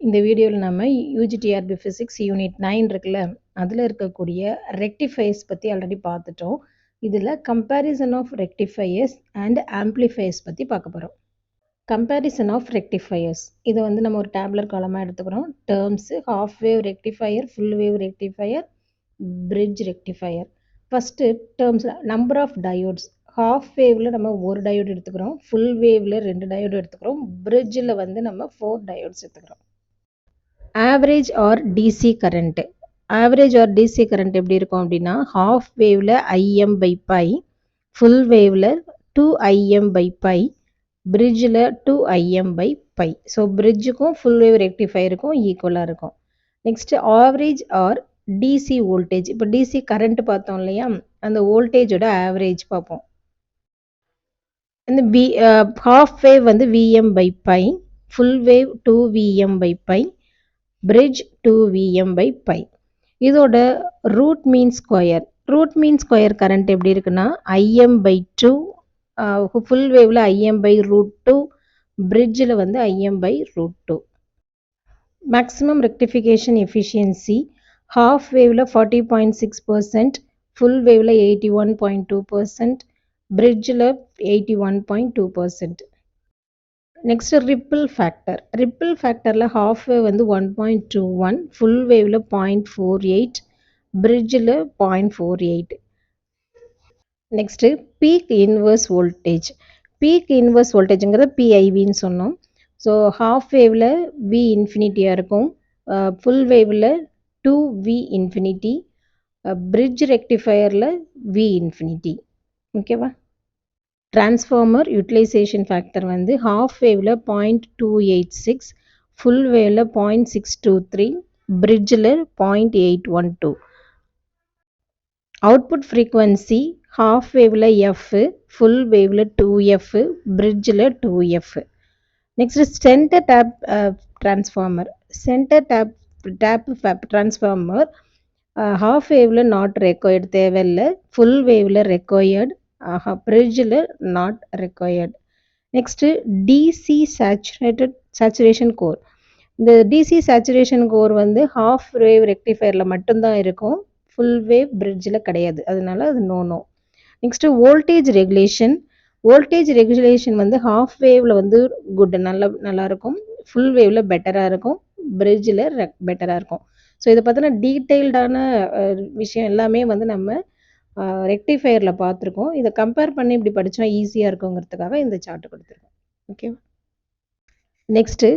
இந்த வீடியோவில் நம்ம யூஜிடிஆர்பி ஃபிசிக்ஸ் யூனிட் 9 இருக்குல்ல, அதில் இருக்கக்கூடிய ரெக்டிஃபையர்ஸ் பற்றி ஆல்ரெடி பார்த்துட்டோம். இதில் comparison of rectifiers and amplifiers பற்றி பார்க்க போகிறோம். கம்பேரிசன் ஆஃப் ரெக்டிஃபையர்ஸ் இதை வந்து நம்ம ஒரு டேப்லர் காலமாக எடுத்துக்கிறோம். Terms half wave rectifier, full wave rectifier, bridge rectifier. First டேர்ம்ஸில் நம்பர் ஆஃப் டயோட்ஸ். ஹாஃப் வேவில் நம்ம ஒரு டயோடு எடுத்துக்கிறோம், ஃபுல் வேவில் 2 டயோடு எடுத்துக்கிறோம், பிரிட்ஜில் வந்து நம்ம 4 டயோட்ஸ் எடுத்துக்கிறோம். Average or DC current. Average or DC current எப்படி இருக்கும் அப்படின்னா, ஹாஃப் வேவில் ஐஎம் பை பை, ஃபுல் வேவில் 2IM பை பை, பிரிட்ஜில் 2IM பை பை. ஸோ பிரிட்ஜுக்கும் ஃபுல் வேவ் ரெக்டிஃபையருக்கும் ஈக்குவலாக இருக்கும். Next average or DC voltage. இப்போ டிசி கரண்ட் பார்த்தோம் இல்லையா, அந்த வோல்டேஜோட ஆவரேஜ் பார்ப்போம். இந்த ஹாஃப் வேவ் வந்து VM by pi, full wave 2VM by pi, bridge 2VM by pi. இதோட root mean square. Root mean square current எப்படி இருக்குன்னா, IM by 2, ஃபுல் வேவில் IM by root 2, பிரிட்ஜில் வந்து IM by root 2. Maximum rectification efficiency half வேவில் 40.6%, full வேவில் 81.2%, பிரிட்ஜில் 81.2%. Next ripple factor. Ripple ஃபேக்டரில் ஹாஃப் வேவ் வந்து 1.21, ஃபுல் வேவில் 0.48, பிரிட்ஜில் 0.48. Next peak inverse voltage. Peak inverse வோல்டேஜுங்கிறத PIVன்னு சொன்னோம். ஸோ ஹாஃப் வேவில் V இன்ஃபினிட்டியாக இருக்கும், ஃபுல் வேவில் 2V இன்ஃபினிட்டி, பிரிட்ஜ் ரெக்டிஃபையரில் V இன்ஃபினிட்டி. ஓகேவா? டிரான்ஸ்ஃபார்மர் யூட்டிலைசேஷன் ஃபேக்டர் வந்து ஹாஃப் வேவில் 0.286, ஃபுல் வேவில் 0.623, பிரிட்ஜில் 0.812. அவுட்புட் ஃப்ரீக்வன்சி ஹாஃப் வேவில் F, ஃபுல் வேவில் 2F, பிரிட்ஜில் 2F. Next centre tap transformer. Centre tap transformer half வேவில் நாட் ரெக்வயர்டு, தேவையில்லை, ஃபுல் வேவில் ரெக்வயர்டு, பிரிட்ஜில் not required. Next DC saturation core. இந்த டிசி சேச்சுரேஷன் கோர் வந்து ஹாஃப் வேவ் ரெக்டிஃபையரில் மட்டும்தான் இருக்கும், ஃபுல் வேவ் பிரிட்ஜில் கிடையாது, அதனால அது no. Next voltage regulation. Voltage regulation வந்து ஹாஃப் வேவில் வந்து குட், நல்லா இருக்கும், ஃபுல் வேவில் பெட்டராக இருக்கும், பிரிட்ஜில் பெட்டராக இருக்கும். ஸோ இதை பார்த்தோன்னா டீட்டெயில்டான விஷயம் எல்லாமே வந்து நம்ம ரெக்டிஃபையரில் பார்த்துருக்கோம். இதை கம்பேர் பண்ணி இப்படி படித்தா ஈஸியாக இருக்குங்கிறதுக்காக இந்த சார்ட் கொடுத்துருக்கோம். ஓகேவா? Next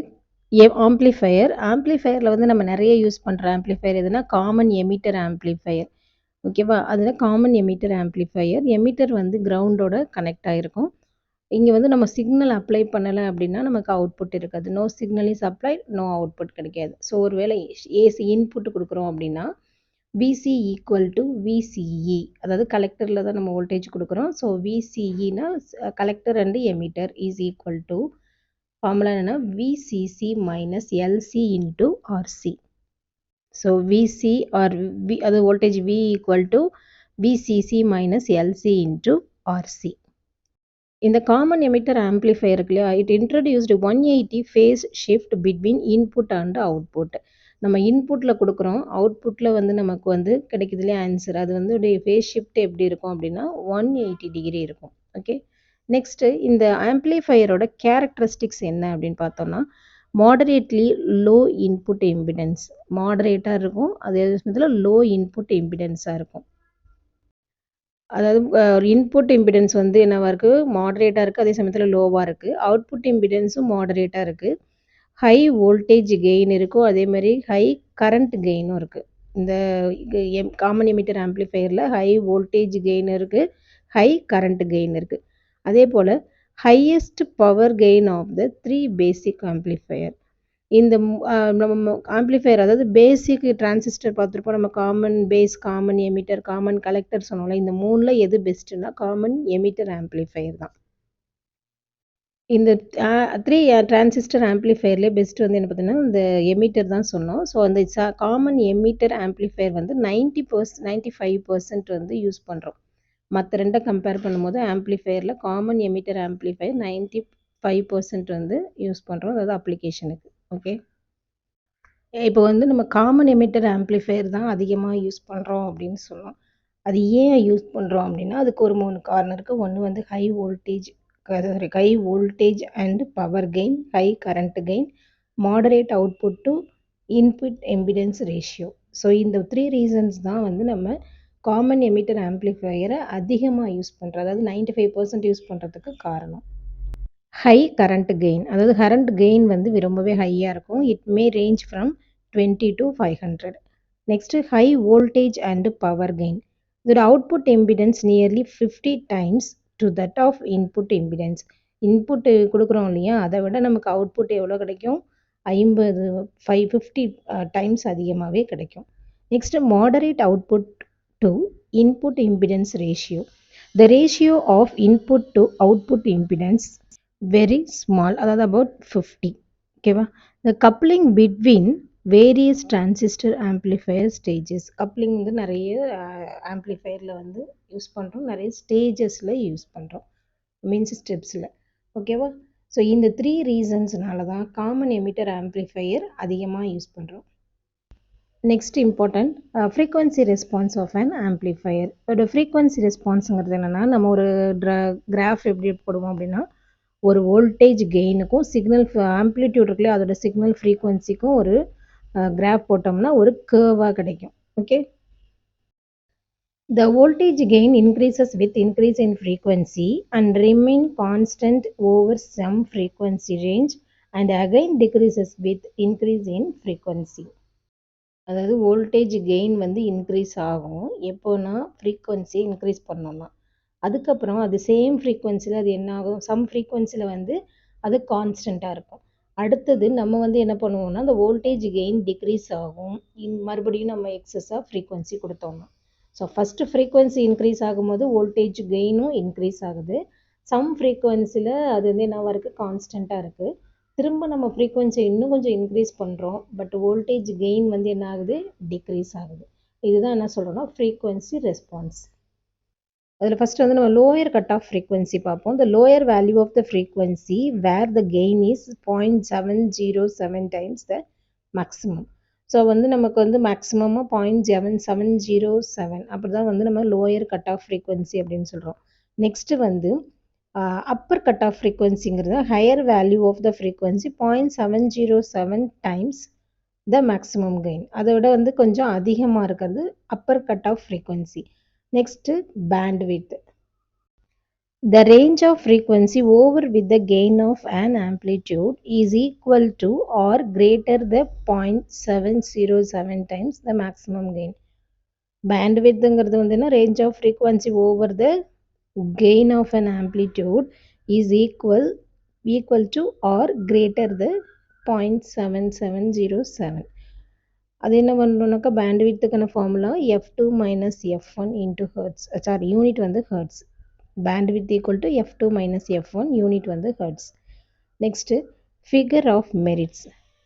amplifier. ஆம்ப்ளிஃபையரில் வந்து நம்ம நிறைய யூஸ் பண்ணுற ஆம்ப்ளிஃபையர் எதுனா காமன் எமிட்டர் ஆம்ப்ளிஃபையர். ஓகேவா? அதில் காமன் எமிட்டர் ஆம்ப்ளிஃபையர். எமிட்டர் வந்து கிரவுண்டோட கனெக்ட் ஆகிருக்கும். இங்கே வந்து நம்ம சிக்னல் அப்ளை பண்ணலை அப்படின்னா நமக்கு அவுட்புட் இருக்காது. No signal is apply, no output கிடைக்காது. ஸோ ஒரு வேளை ஏசி இன்புட் கொடுக்குறோம் அப்படின்னா VC ஈக்குவல் டு VCE, அதாவது கலெக்டரில் தான் நம்ம வோல்டேஜ் கொடுக்குறோம். ஸோ VCEனா collector and emitter is equal to, formula என்னென்னா VCC minus LC into RC. So VC or அது voltage V equal to VCC minus LC into RC. இந்த காமன் எமிட்டர் ஆம்ப்ளிஃபையர் இருக்கு இல்லையா, it introduced 180 phase shift between input and output. நம்ம இன்புட்டில் கொடுக்குறோம், அவுட்புட்டில் வந்து நமக்கு வந்து கிடைக்குது இல்லையா ஆன்சர், அது வந்து ஃபேஸ் ஷிஃப்ட் எப்படி இருக்கும் அப்படின்னா 180 டிகிரி இருக்கும். ஓகே. நெக்ஸ்ட்டு இந்த ஆம்ப்ளிஃபையரோட கேரக்டரிஸ்டிக்ஸ் என்ன அப்படின்னு பார்த்தோம்னா, மாடரேட்லி லோ இன்புட் இம்பிடன்ஸ். மாடரேட்டாக இருக்கும், அதே சமயத்தில் லோ இன்புட் இம்பிடன்ஸாக இருக்கும். அதாவது இன்புட் இம்பிடன்ஸ் வந்து என்னவாக இருக்குது, மாடரேட்டாக இருக்குது, அதே சமயத்தில் லோவாக இருக்குது. அவுட்புட் இம்பிடன்ஸும் மாடரேட்டாக இருக்குது. ஹை வோல்டேஜ் கெயின் இருக்கும், அதே மாதிரி ஹை கரண்ட் கெயினும் இருக்குது. இந்த காமன் எமிட்டர் ஆம்ப்ளிஃபையரில் ஹை வோல்டேஜ் கெயின் இருக்குது, ஹை கரண்ட் கெயின் இருக்குது. அதே போல் highest power gain of the 3 basic amplifier. இந்த நம்ம ஆம்ப்ளிஃபையர், அதாவது பேசிக் டிரான்சிஸ்டர் பார்த்துருப்போம் நம்ம, common base, common emitter, common collector சொன்னோம்ல, இந்த 3ல் எது பெஸ்ட்டுன்னா காமன் எமிட்டர் ஆம்ப்ளிஃபையர் தான். இந்த 3 டிரான்சிஸ்டர் ஆம்ப்ளிஃபையர்லேயே பெஸ்ட் வந்து என்ன பார்த்தீங்கன்னா இந்த எமிட்டர் தான் சொன்னோம். ஸோ அந்த காமன் எமிட்டர் ஆம்ப்ளிஃபையர் வந்து 95% வந்து யூஸ் பண்ணுறோம். மற்ற ரெண்டை கம்பேர் பண்ணும்போது ஆம்ப்ளிஃபையரில் காமன் எமிட்டர் ஆம்ப்ளிஃபையர் 95% வந்து யூஸ் பண்ணுறோம், அதாவது அப்ளிகேஷனுக்கு. ஓகே. இப்போ வந்து நம்ம காமன் எமிட்டர் ஆம்ப்ளிஃபையர் தான் அதிகமாக யூஸ் பண்ணுறோம் அப்படின்னு சொல்லலாம். அது ஏன் யூஸ் பண்ணுறோம் அப்படின்னா அதுக்கு ஒரு 3 காரணம் இருக்குது. ஒன்று வந்து high voltage and power gain, high current gain, moderate output to input impedance ratio. So இந்த 3 ரீசன்ஸ் தான் வந்து நம்ம காமன் எமிட்டர் ஆம்ப்ளிஃபையரை அதிகமாக யூஸ் பண்ணுறோம், அதாவது 95% யூஸ் பண்ணுறதுக்கு காரணம். ஹை கரண்ட் கெயின், அதாவது கரண்ட் கெயின் வந்து ரொம்பவே ஹையாக இருக்கும். It may range from 20 to 500. Next high voltage and power gain, இதோட output impedance nearly 50 times to that of input impedance. Input கொடுக்குறோம் இல்லையா, அதை விட நமக்கு அவுட்புட் எவ்வளோ கிடைக்கும், 50 டைம்ஸ் அதிகமாகவே கிடைக்கும். Next moderate output to input impedance ratio. The ratio of input to output impedance very small, அதாவது about 50. ஓகேவா. The coupling between various transistor amplifier stages. Coupling வந்து நிறைய ஆம்ப்ளிஃபையரில் வந்து யூஸ் பண்ணுறோம், நிறைய ஸ்டேஜஸில் யூஸ் பண்ணுறோம், மீன்ஸ் ஸ்டெப்ஸில். ஓகேவா. ஸோ இந்த 3 ரீசன்ஸ்னால தான் காமன் எமிட்டர் ஆம்ப்ளிஃபையர் அதிகமாக யூஸ் பண்ணுறோம். Next important frequency response of an amplifier. இதோட ஃப்ரீக்வன்சி ரெஸ்பான்ஸுங்கிறது என்னென்னா, நம்ம ஒரு கிராஃப் எப்படி போடுவோம் அப்படின்னா, ஒரு வோல்டேஜ் கெயினுக்கும் சிக்னல் ஆம்ப்ளிடியூட் இருக்குல்லையே அதோட சிக்னல் ஃப்ரீக்வன்சிக்கும் ஒரு கிராஃப் போட்டோம்னா ஒரு கேர்வாக கிடைக்கும். Okay. The voltage gain increases with increase in frequency and remain constant over some frequency range and again decreases with increase in frequency. அதாவது வோல்டேஜ் கெயின் வந்து இன்க்ரீஸ் ஆகும் எப்போனா ஃப்ரீக்வன்சி இன்க்ரீஸ் பண்ணோம்னா. அதுக்கப்புறம் அது சேம் ஃப்ரீக்வன்சியில் அது என்ன ஆகும், சம் ஃப்ரீக்வன்சியில் வந்து அது கான்ஸ்டண்ட்டாக இருக்கும். அடுத்தது நம்ம வந்து என்ன பண்ணுவோம்னா அந்த வோல்டேஜ் கெயின் டிக்ரீஸ் ஆகும், மறுபடியும் நம்ம எக்ஸஸாக ஃப்ரீக்வன்சி கொடுத்தோம்னா. ஸோ ஃபஸ்ட்டு ஃப்ரீக்வன்சி இன்க்ரீஸ் ஆகும்போது வோல்டேஜ் கெயினும் இன்க்ரீஸ் ஆகுது. சம் ஃப்ரீக்வன்சியில் அது வந்து என்னவாக இருக்குது, கான்ஸ்டண்ட்டாக இருக்குது. திரும்ப நம்ம ஃப்ரீக்வன்சி இன்னும் கொஞ்சம் இன்க்ரீஸ் பண்ணுறோம், பட் வோல்டேஜ் கெயின் வந்து என்ன ஆகுது, டிக்ரீஸ் ஆகுது. இதுதான் என்ன சொல்கிறோன்னா ஃப்ரீக்வன்சி ரெஸ்பான்ஸ். அதில் ஃபஸ்ட்டு வந்து நம்ம லோயர் கட் ஆஃப் ஃப்ரீக்வன்சி பார்ப்போம். The lower value of the frequency where the gain is 0.707 times the maximum. So வந்து நமக்கு வந்து மேக்ஸிமமாக 0.7707 அப்படி தான் வந்து நம்ம லோயர் கட் ஆஃப் ஃப்ரீக்வன்சி அப்படின்னு சொல்கிறோம். நெக்ஸ்ட்டு வந்து அப்பர் கட் ஆஃப் ஃப்ரீக்வன்சிங்கிறது higher value of the frequency 0.707 times the maximum gain. அதை விட வந்து கொஞ்சம் அதிகமாக இருக்கிறது upper cut off frequency. Next bandwidth. The range of frequency over with the gain of an amplitude is equal to or greater than 0.707 times the maximum gain. Bandwidthங்கிறது வந்து என்ன, range of frequency over the gain of an amplitude is equal to or greater than 0.7707. அது என்ன பண்ணுறோம்னாக்கா பேண்ட்வித்துக்கான formula f2 minus f1 into hertz, sorry unit வந்து hertz. bandwidth equal to f2 minus f1, unit வந்து hertz. Next, figure of merits.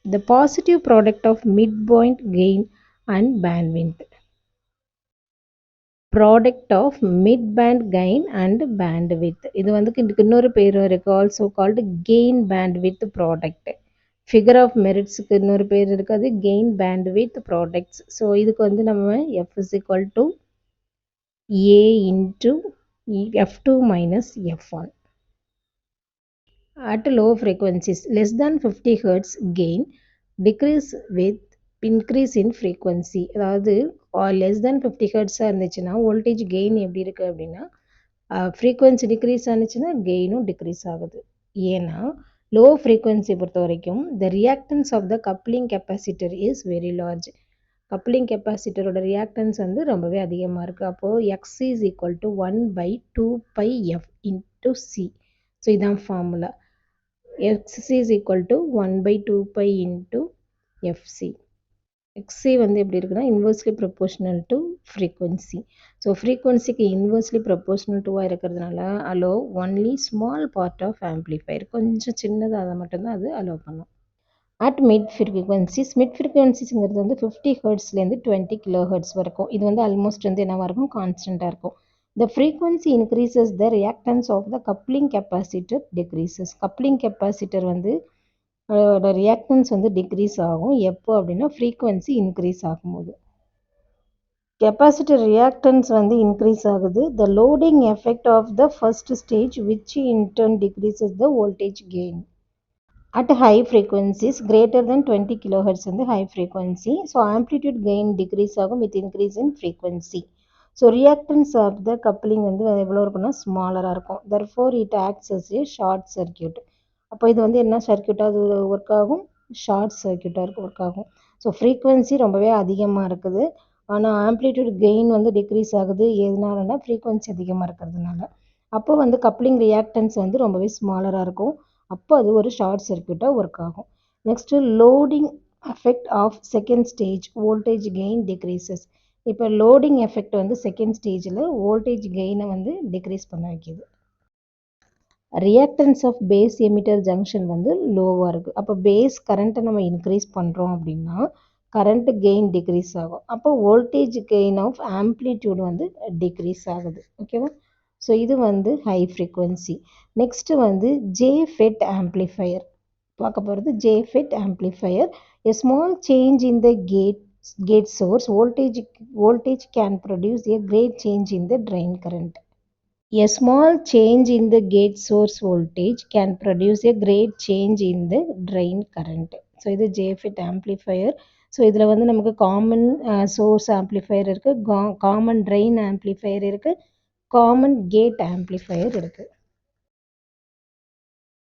The positive product of midpoint gain and bandwidth. Product of midband gain and bandwidth. இது வந்து இன்னொரு பேர் இருக்கு, also called gain bandwidth product. Figure of merits இன்னொரு பேர் இருக்காது, gain bandwidth products. So இதுக்கு வந்து நம்ம f is equal to a into f2 minus f1. At low frequencies less than 50 Hz gain decrease with increase in frequency. அதாவது less than 50 Hz இருந்துச்சுன்னா voltage gain எப்படி இருக்குது அப்படின்னா ஃப்ரீக்வன்சி டிக்ரீஸ் ஆனிச்சுன்னா கெயினும் டிக்ரீஸ் ஆகுது. ஏன்னா லோ ஃப்ரீக்வன்சி பொறுத்த வரைக்கும் the reactance of the coupling capacitor is very large. Coupling கெப்பாசிட்டரோட ரியாக்டன்ஸ் வந்து ரொம்பவே அதிகமாக இருக்குது. அப்போது x is equal to 1/2πf into c. So இதான் formula. x is equal to 1/2π into fc. xc வந்து எப்படி இருக்குன்னா inversely proportional to frequency. So ஃப்ரீக்வன்சிக்கு இன்வெர்ஸ்லி ப்ரொபோர்ஷனல் டுவாக இருக்கிறதுனால allow only small part of amplifier, கொஞ்சம் சின்னதாக அதை மட்டும்தான் அது அலோ பண்ணும். அட் மிட் ஃப்ரீக்வன்சிஸ், மிட் ஃப்ரீக்வன்சிஸ்ங்கிறது வந்து 50 ஹர்ட்ஸ்லேருந்து 20 கிலோ ஹர்ட்ஸ் வரைக்கும். இது வந்து ஆல்மோஸ்ட் வந்து என்னவாக இருக்கும், கான்ஸ்டண்ட்டாக இருக்கும். The frequency increases the reactance of the coupling capacitor decreases. Coupling capacitor வந்து அதோட ரியாக்டன்ஸ் வந்து டிக்ரீஸ் ஆகும். எப்போ அப்படின்னா ஃப்ரீக்வன்சி இன்க்ரீஸ் ஆகும்போது. கெப்பாசிட்டர் ரியாக்டன்ஸ் வந்து இன்க்ரீஸ் ஆகுது. The loading effect of the first stage which in turn decreases the voltage gain. At high frequencies greater than 20 kilohertz வந்து high frequency. So amplitude gain decrease ஆகும் with increase in frequency. So reactance of the coupling வந்து எவ்வளோ இருக்குன்னா ஸ்மாலராக இருக்கும். Therefore it acts as a short circuit. அப்போ இது வந்து என்ன சர்க்கியூட்டாக அது ஒர்க் ஆகும், ஷார்ட் சர்க்கியூட்டாக ஒர்க் ஆகும். ஸோ ஃப்ரீக்வன்சி ரொம்பவே அதிகமாக இருக்குது, ஆனால் ஆம்ப்ளிடியூட் கெயின் வந்து டிக்ரீஸ் ஆகுது. எதனாலனா ஃப்ரீக்வன்சி அதிகமாக இருக்கிறதுனால. அப்போ வந்து கப்ளிங் ரியாக்டன்ஸ் வந்து ரொம்பவே ஸ்மாலராக இருக்கும். அப்போ அது ஒரு ஷார்ட் சர்க்கியூட்டாக ஒர்க் ஆகும். Next loading effect of second stage voltage gain decreases. இப்போ லோடிங் எஃபெக்ட் வந்து செகண்ட் ஸ்டேஜில் வோல்டேஜ் கெயினை வந்து டிக்ரீஸ் பண்ண வைக்கிது. Reactance of base emitter junction வந்து லோவாக இருக்குது. அப்போ பேஸ் கரண்ட்டை நம்ம இன்க்ரீஸ் பண்ணுறோம் அப்படின்னா கரண்ட் கெயின் டிக்ரீஸ் ஆகும். அப்போ வோல்டேஜ் கெயின் ஆஃப் ஆம்ப்ளிடியூட் வந்து டிக்ரீஸ் ஆகுது. ஓகேவா? ஸோ இது வந்து ஹை ஃப்ரீக்வன்சி. நெக்ஸ்ட்டு வந்து ஜேஃபெட் ஆம்ப்ளிஃபையர் பார்க்க போகிறது. JFET amplifier a small change in the gate source voltage can produce a great change in the drain current. A small change in the gate source voltage can produce a great change in the drain current. So இது JFET amplifier. So இதில் வந்து நமக்கு common source amplifier இருக்குது, common train amplifier இருக்குது, common gate amplifier இருக்குது.